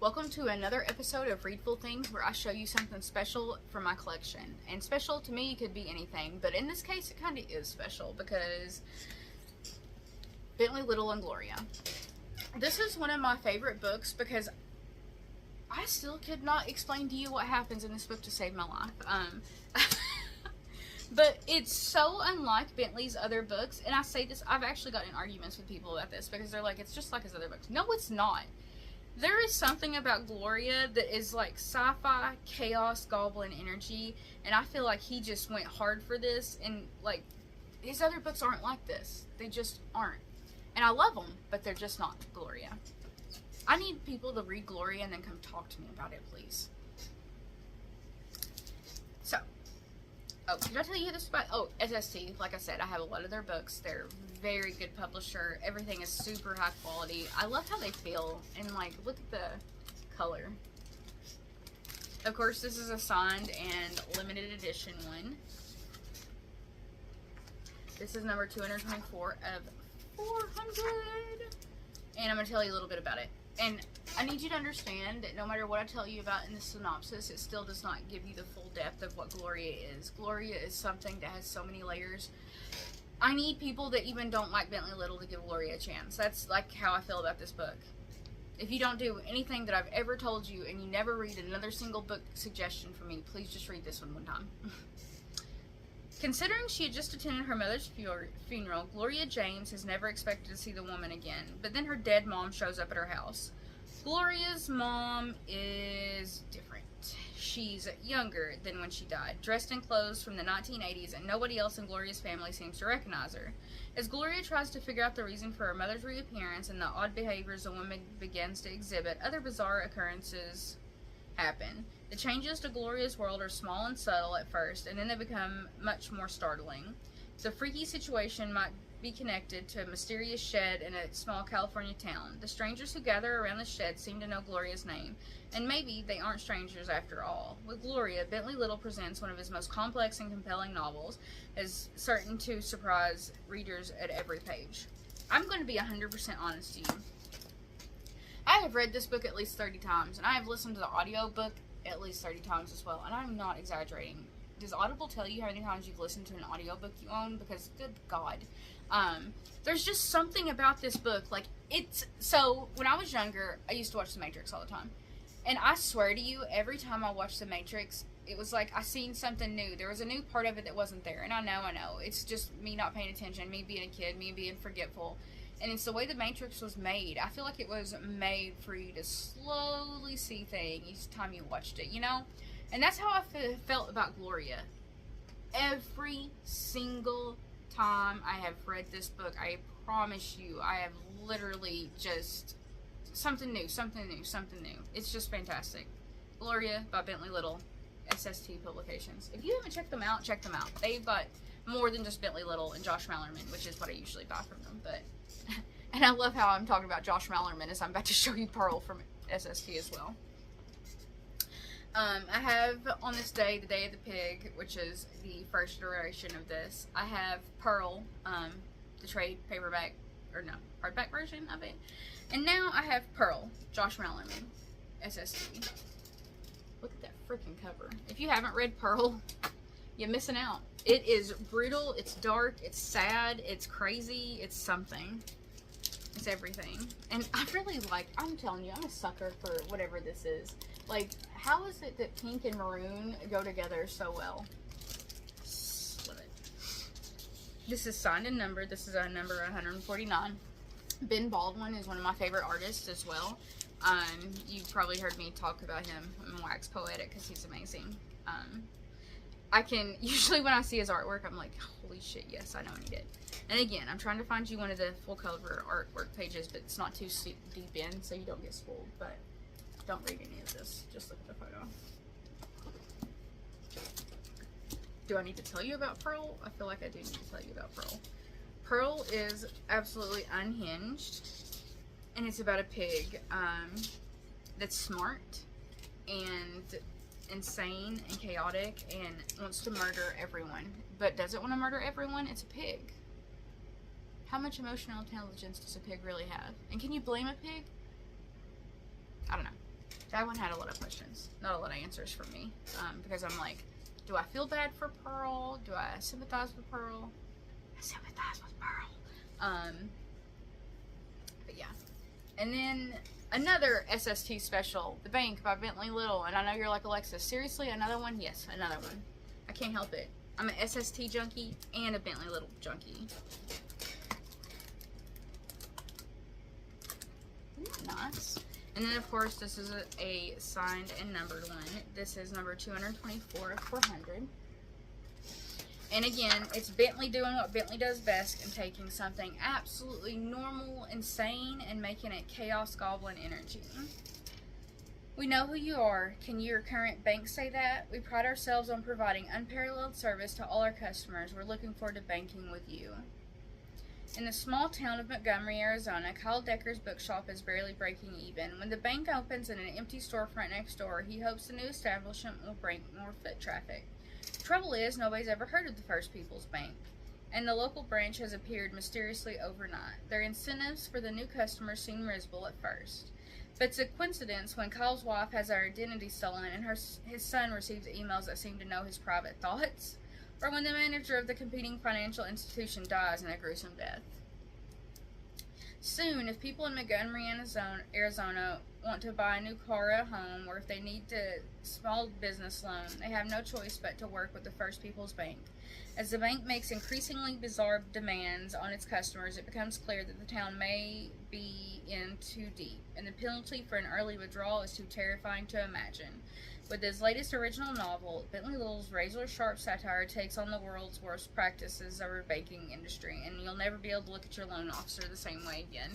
Welcome to another episode of Readful Things, where I show you something special from my collection. And special to me could be anything, but in this case it kind of is special because Bentley Little and Gloria. This is one of my favorite books because I still could not explain to you what happens in this book to save my life. But it's so unlike Bentley's other books, and I say this, I've actually gotten in arguments with people about this because they're like, it's just like his other books. No, it's not. There is something about Gloria that is like sci-fi, chaos, goblin energy, and I feel like he just went hard for this, and like, his other books aren't like this. They just aren't. And I love them, but they're just not Gloria. I need people to read Gloria and then come talk to me about it, please. So, oh, did I tell you this about? Oh, SST. Like I said, I have a lot of their books. They're very good publisher. Everything is super high quality. I love how they feel. And like, look at the color. Of course, this is a signed and limited edition one. This is number 224 of 400. And I'm going to tell you a little bit about it. And I need you to understand that no matter what I tell you about in the synopsis, it still does not give you the full depth of what Gloria is. Gloria is something that has so many layers. I need people that even don't like Bentley Little to give Gloria a chance. That's like how I feel about this book. If you don't do anything that I've ever told you and you never read another single book suggestion from me, please just read this one time. Considering she had just attended her mother's funeral, Gloria James has never expected to see the woman again, but then her dead mom shows up at her house. Gloria's mom is different. She's younger than when she died, dressed in clothes from the 1980s, and nobody else in Gloria's family seems to recognize her. As Gloria tries to figure out the reason for her mother's reappearance and the odd behaviors the woman begins to exhibit, other bizarre occurrences happen. The changes to Gloria's world are small and subtle at first, and then they become much more startling. The freaky situation might be connected to a mysterious shed in a small California town. The strangers who gather around the shed seem to know Gloria's name, and maybe they aren't strangers after all. With Gloria, Bentley Little presents one of his most complex and compelling novels, as certain to surprise readers at every page. I'm going to be 100% honest to you. I have read this book at least 30 times, and I have listened to the audiobook at least 30 times as well, and I'm not exaggerating. Does Audible tell you how many times you've listened to an audiobook you own? Because, good God. There's just something about this book. Like, it's... So, when I was younger, I used to watch The Matrix all the time. And I swear to you, every time I watched The Matrix, it was like I seen something new. There was a new part of it that wasn't there. And I know. It's just me not paying attention, me being a kid, me being forgetful. And it's the way The Matrix was made. I feel like it was made for you to slowly see things each time you watched it, you know? And that's how I felt about Gloria. Every single time I have read this book, I promise you, I have literally just something new. It's just fantastic. Gloria by Bentley Little, SST Publications. If you haven't checked them out, check them out. They've got more than just Bentley Little and Josh Malerman, which is what I usually buy from them. But and I love how I'm talking about Josh Malerman as I'm about to show you Pearl from SST as well. I have on this day, the Day of the Pig, which is the first iteration of this. I have Pearl, the trade paperback, or no, hardback version of it. And now I have Pearl, Josh Malerman, SST. Look at that freaking cover. If you haven't read Pearl, you're missing out. It is brutal, it's dark, it's sad, it's crazy, it's something. It's everything. And I really like, I'm telling you, I'm a sucker for whatever this is. Like, how is it that pink and maroon go together so well? Love it. This is signed and numbered. This is number 149. Ben Baldwin is one of my favorite artists as well. You've probably heard me talk about him in Wax Poetic because he's amazing. I can, usually when I see his artwork, I'm like, holy shit, yes, I know I need it. And again, I'm trying to find you one of the full cover artwork pages, but it's not too deep in, so you don't get spoiled. But don't read any of this. Just look at the photo. Do I need to tell you about Pearl? I feel like I do need to tell you about Pearl. Pearl is absolutely unhinged, and it's about a pig that's smart and insane and chaotic and wants to murder everyone, but doesn't want to murder everyone. It's a pig. How much emotional intelligence does a pig really have? And can you blame a pig? I don't know. That one had a lot of questions, not a lot of answers for me, because I'm like, do I feel bad for Pearl? Do I sympathize with Pearl? I sympathize with Pearl. But yeah. And then another SST special, The Bank by Bentley Little. And I know you're like, Alexis, seriously, another one? Yes, another one. I can't help it. I'm an SST junkie and a Bentley Little junkie. Nice. And then, of course, this is a signed and numbered one. This is number 224 of 400. And again, it's Bentley doing what Bentley does best and taking something absolutely normal, insane, and making it chaos goblin energy. We know who you are. Can your current bank say that? We pride ourselves on providing unparalleled service to all our customers. We're looking forward to banking with you. In the small town of Montgomery, Arizona, Kyle Decker's bookshop is barely breaking even. When the bank opens in an empty storefront next door, he hopes the new establishment will bring more foot traffic. The trouble is, nobody's ever heard of the First People's Bank, and the local branch has appeared mysteriously overnight. Their incentives for the new customers seem risible at first. But it's a coincidence when Kyle's wife has her identity stolen and his son receives emails that seem to know his private thoughts, or when the manager of the competing financial institution dies in a gruesome death. Soon, if people in Montgomery, Arizona want to buy a new car or a home, or if they need a small business loan, they have no choice but to work with the First People's Bank. As the bank makes increasingly bizarre demands on its customers, it becomes clear that the town may be in too deep, and the penalty for an early withdrawal is too terrifying to imagine. With his latest original novel, Bentley Little's razor-sharp satire takes on the world's worst practices of our banking industry, and you'll never be able to look at your loan officer the same way again.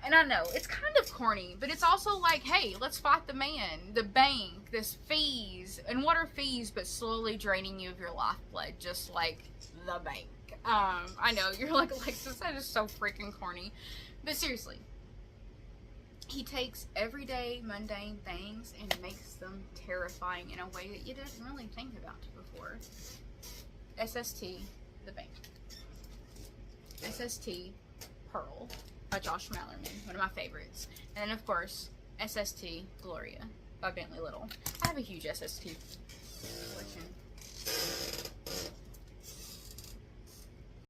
And I know, it's kind of corny, but it's also like, hey, let's fight the man, the bank, this fees. And what are fees but slowly draining you of your lifeblood, just like the bank? I know, you're like, Alexis, that is so freaking corny. But seriously, he takes everyday, mundane things and makes them terrifying in a way that you didn't really think about before. SST, The Bank. SST, Pearl, by Josh Malerman, one of my favorites. And then, of course, SST, Gloria, by Bentley Little. I have a huge SST collection.